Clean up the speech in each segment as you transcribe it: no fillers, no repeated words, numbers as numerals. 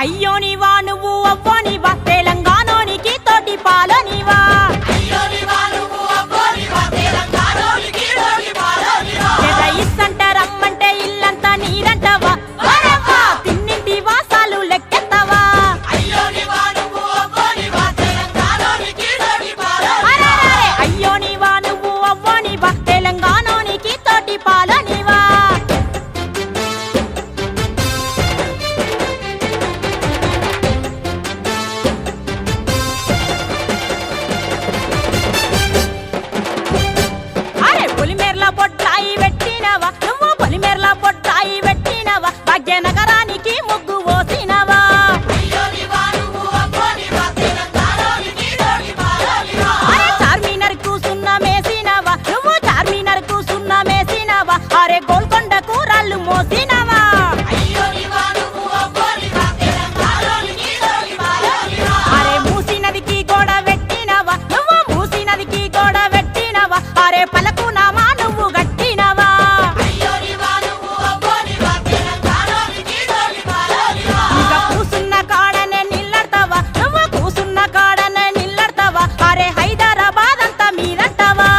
అయ్యో నీవా నువ్వు అవ్వో నీవా తెలంగాణోనికి తోటి పాలనివా ఇస్సంట రమ్మంటే ఇల్లంతా నీరంటవా తిన్నింటి వాసాలు లెక్కెత్తవా అయ్యో నీవా నువ్వు అవ్వో నీవా తెలంగాణోనికి తోటి పాలనివా పొలిమేర్ల పొట్టాయి పెట్టినవా నువ్వు పొలిమేర్ల పొట్టాయి పెట్టినవా భాగ్యనగరానికి ముగ్గు పోసినవా చార్మినార్ కూసున్న మేసినవా నువ్వు చార్మినార్ కూసున్న మేసినవా అరే గోల్కొండకు రాళ్ళు మోసినవా అరే మూసినదికి గోడ పెట్టినవా నువ్వు మూసినదికి గోడ పెట్టినవా అరే పలకు నామా నువ్వు గట్టినవా ఇక కూసున్న కాడనే నిల్లడతావా నువ్వు కూసున్న కాడనే నిల్లడతావా అరే హైదరాబాద్ అంతా మీదంటావా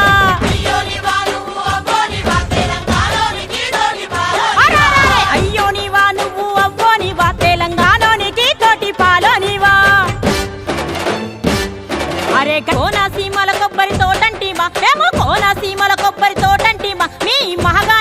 అయ్యో నీవా నువ్వు అవ్వో నీవా తెలంగాణోనికి తోటి పాలనివా అరే కోనసీమల కొబ్బరి తోటంటిమా మేము కోనసీమల కొబ్బరి తోటంటిమా మీ మహగా